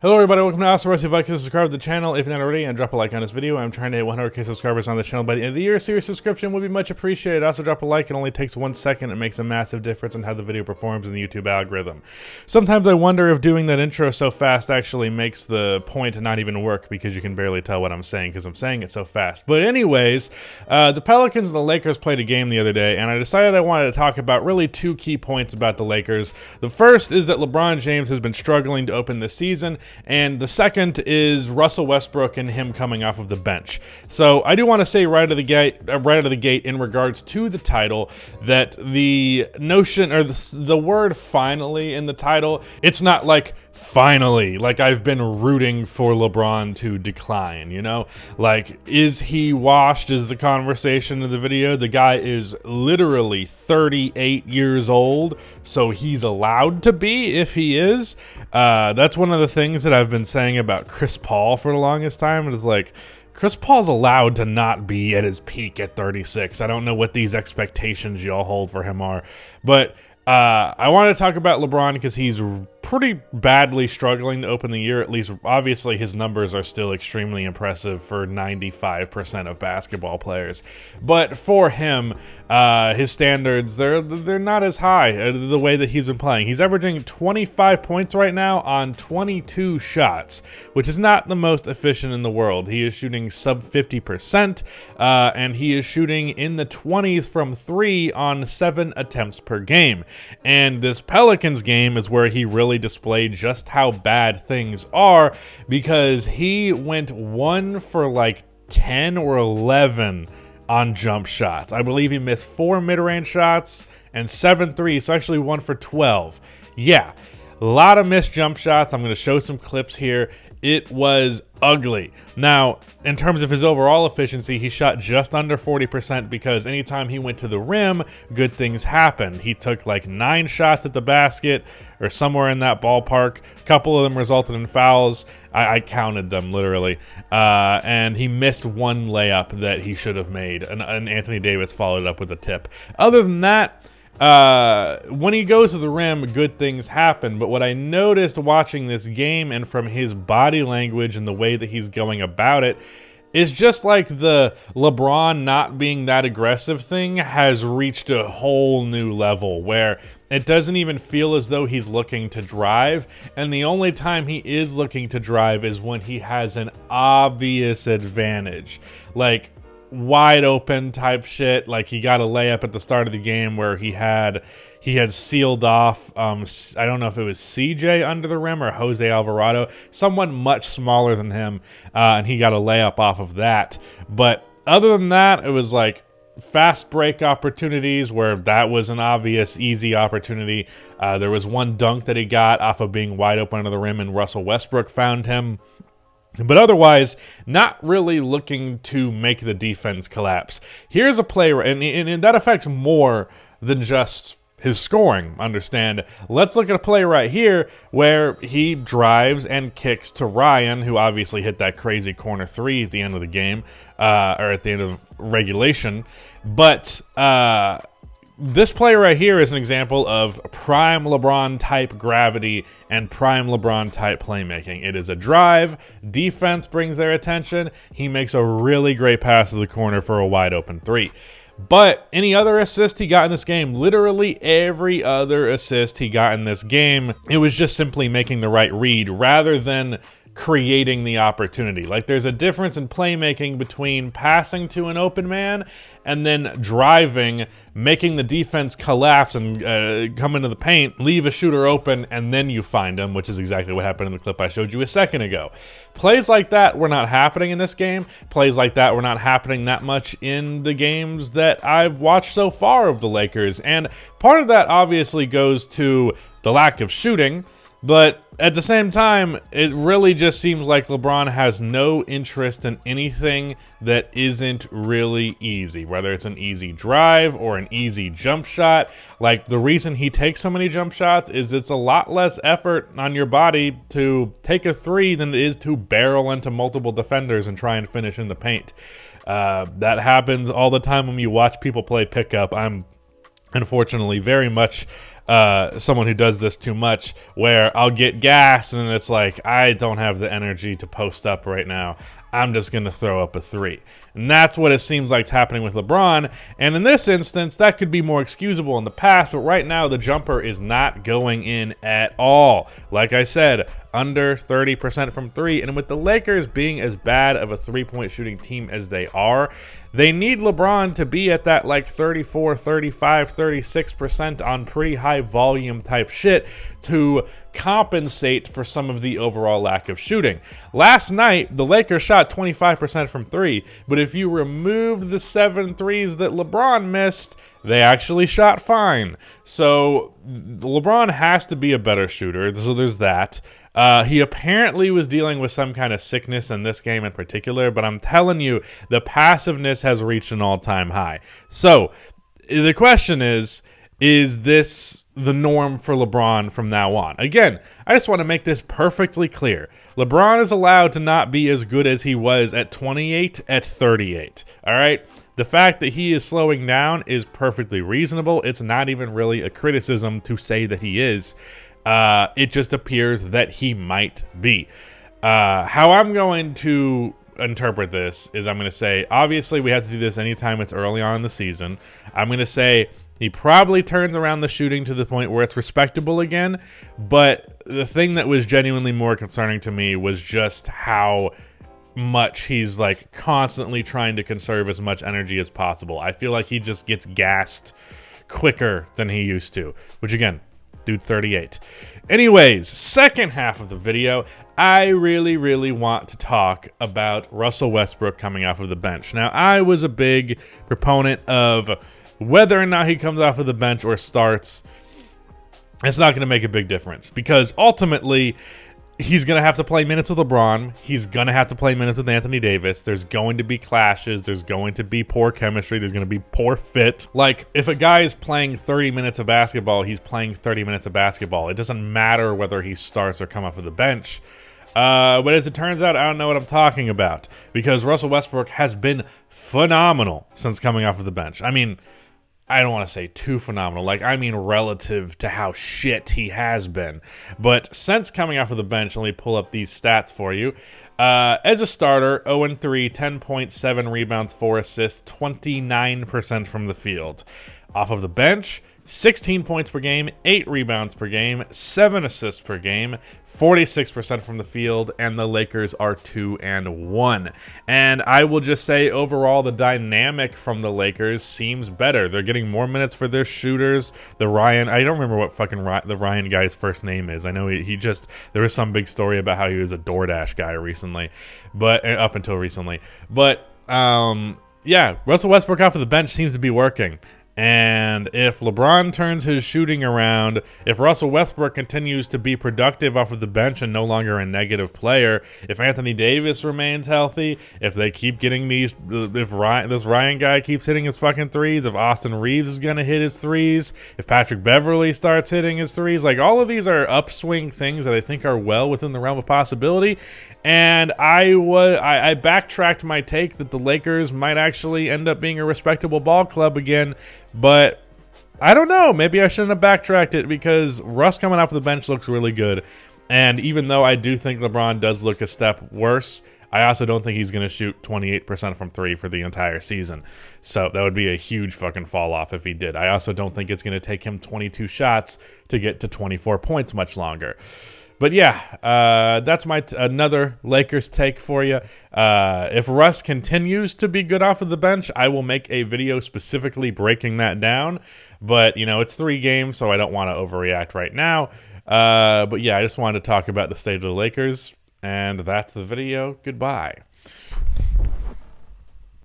Hello everybody, welcome to Awesome Wrestling Podcast. Subscribe to the channel if you're not already and drop a like on this video. I'm trying to hit 100k subscribers on the channel by the end of the year. Serious subscription would be much appreciated. Also drop a like, it only takes 1 second. It makes a massive difference in how the video performs in the YouTube algorithm. Sometimes I wonder if doing that intro so fast actually makes the point not even work because you can barely tell what I'm saying because I'm saying it so fast. But anyways, the Pelicans and the Lakers played a game the other day and I decided I wanted to talk about really two key points about the Lakers. The first is that LeBron James has been struggling to open this season, and the second is Russell Westbrook and him coming off of the bench. So I do want to say right out of the gate in regards to the title that the notion or the word finally in the title, it's not like finally, like I've been rooting for LeBron to decline, you know? Like, is he washed is the conversation of the video. The guy is literally 38 years old, so he's allowed to be if he is. That's one of the things that I've been saying about Chris Paul for the longest time. It is like, Chris Paul's allowed to not be at his peak at 36. I don't know what these expectations y'all hold for him are, but I want to talk about LeBron because he's pretty badly struggling to open the year. At least, obviously, his numbers are still extremely impressive for 95% of basketball players. But for him, his standards, they're not as high the way that he's been playing. He's averaging 25 points right now on 22 shots, which is not the most efficient in the world. He is shooting sub 50%, and he is shooting in the 20s from 3 on 7 attempts per game. And this Pelicans game is where he really displayed just how bad things are, because he went 1 for like 10 or 11 on jump shots. I believe he missed 4 mid-range shots and 7 threes, so actually 1 for 12. Yeah, a lot of missed jump shots. I'm going to show some clips here. It was ugly. Now, in terms of his overall efficiency, he shot just under 40% because anytime he went to the rim, good things happened. He took like 9 shots at the basket or somewhere in that ballpark. A couple of them resulted in fouls. I counted them literally. And he missed 1 layup that he should have made. And Anthony Davis followed it up with a tip. Other than that, when he goes to the rim, good things happen. But what I noticed watching this game and from his body language and the way that he's going about it is just like the LeBron not being that aggressive thing has reached a whole new level where it doesn't even feel as though he's looking to drive. And the only time he is looking to drive is when he has an obvious advantage. Like, wide open type shit. Like, he got a layup at the start of the game where he had sealed off I don't know if it was CJ under the rim or Jose Alvarado, someone much smaller than him, and he got a layup off of that. But other than that, it was like fast break opportunities where that was an obvious easy opportunity. There was one dunk that he got off of being wide open under the rim and Russell Westbrook found him. But otherwise, not really looking to make the defense collapse. Here's a play, and that affects more than just his scoring, understand. Let's look at a play right here where he drives and kicks to Ryan, who obviously hit that crazy corner 3 at the end of the game, or at the end of regulation. But this play right here is an example of prime LeBron type gravity and prime LeBron type playmaking. It is a drive, defense brings their attention, he makes a really great pass to the corner for a wide open 3. But any other assist he got in this game, literally every other assist he got in this game, it was just simply making the right read rather than creating the opportunity. Like, there's a difference in playmaking between passing to an open man and then driving, making the defense collapse and come into the paint, leave a shooter open, and then you find him, which is exactly what happened in the clip I showed you a second ago. Plays like that were not happening in this game. Plays like that were not happening that much in the games that I've watched so far of the Lakers. And part of that obviously goes to the lack of shooting. But at the same time, it really just seems like LeBron has no interest in anything that isn't really easy, whether it's an easy drive or an easy jump shot. Like, the reason he takes so many jump shots is it's a lot less effort on your body to take a 3 than it is to barrel into multiple defenders and try and finish in the paint. That happens all the time when you watch people play pickup. I'm unfortunately very much someone who does this too much, where I'll get gassed and it's like, I don't have the energy to post up right now. I'm just going to throw up a three. And that's what it seems like is happening with LeBron. And in this instance, that could be more excusable in the past, but right now the jumper is not going in at all. Like I said, under 30% from three. And with the Lakers being as bad of a three-point shooting team as they are, they need LeBron to be at that like 34, 35, 36% on pretty high volume type shit to compensate for some of the overall lack of shooting. Last night, the Lakers shot 25% from three, but if you removed the 7 threes that LeBron missed, they actually shot fine. So LeBron has to be a better shooter, so there's that. He apparently was dealing with some kind of sickness in this game in particular, but I'm telling you, the passiveness has reached an all-time high. So the question is this the norm for LeBron from now on? Again, I just want to make this perfectly clear. LeBron is allowed to not be as good as he was at 28, at 38. All right? The fact that he is slowing down is perfectly reasonable. It's not even really a criticism to say that he is. It just appears that he might be. How I'm going to interpret this is I'm going to say, obviously, we have to do this anytime it's early on in the season. I'm going to say he probably turns around the shooting to the point where it's respectable again. But the thing that was genuinely more concerning to me was just how much he's like constantly trying to conserve as much energy as possible. I feel like he just gets gassed quicker than he used to, which again, dude 38. Anyways, second half of the video, I really want to talk about Russell Westbrook coming off of the bench. Now, I was a big proponent of whether or not he comes off of the bench or starts, it's not going to make a big difference because ultimately he's going to have to play minutes with LeBron. He's going to have to play minutes with Anthony Davis. There's going to be clashes. There's going to be poor chemistry. There's going to be poor fit. Like, if a guy is playing 30 minutes of basketball, he's playing 30 minutes of basketball. It doesn't matter whether he starts or come off of the bench. But as it turns out, I don't know what I'm talking about because Russell Westbrook has been phenomenal since coming off of the bench. I mean, I don't want to say too phenomenal. Like, I mean relative to how shit he has been. But since coming off of the bench, let me pull up these stats for you. As a starter, 0-3, 10.7 rebounds, 4 assists, 29% from the field. Off of the bench, 16 points per game, 8 rebounds per game, 7 assists per game, 46% from the field, and the Lakers are 2-1. And I will just say, overall, the dynamic from the Lakers seems better. They're getting more minutes for their shooters. I don't remember what fucking the Ryan guy's first name is. I know there was some big story about how he was a DoorDash guy recently, but up until recently. But, yeah, Russell Westbrook off of the bench seems to be working. And if LeBron turns his shooting around, if Russell Westbrook continues to be productive off of the bench and no longer a negative player, if Anthony Davis remains healthy, if they keep getting this Ryan guy keeps hitting his fucking threes, if Austin Reeves is going to hit his threes, if Patrick Beverley starts hitting his threes, like all of these are upswing things that I think are well within the realm of possibility. And I backtracked my take that the Lakers might actually end up being a respectable ball club again. But I don't know. Maybe I shouldn't have backtracked it because Russ coming off the bench looks really good. And even though I do think LeBron does look a step worse, I also don't think he's going to shoot 28% from three for the entire season. So that would be a huge fucking fall off if he did. I also don't think it's going to take him 22 shots to get to 24 points much longer. But yeah, that's another Lakers take for you. If Russ continues to be good off of the bench, I will make a video specifically breaking that down. But, you know, it's 3 games, so I don't want to overreact right now. But yeah, I just wanted to talk about the state of the Lakers. And that's the video. Goodbye.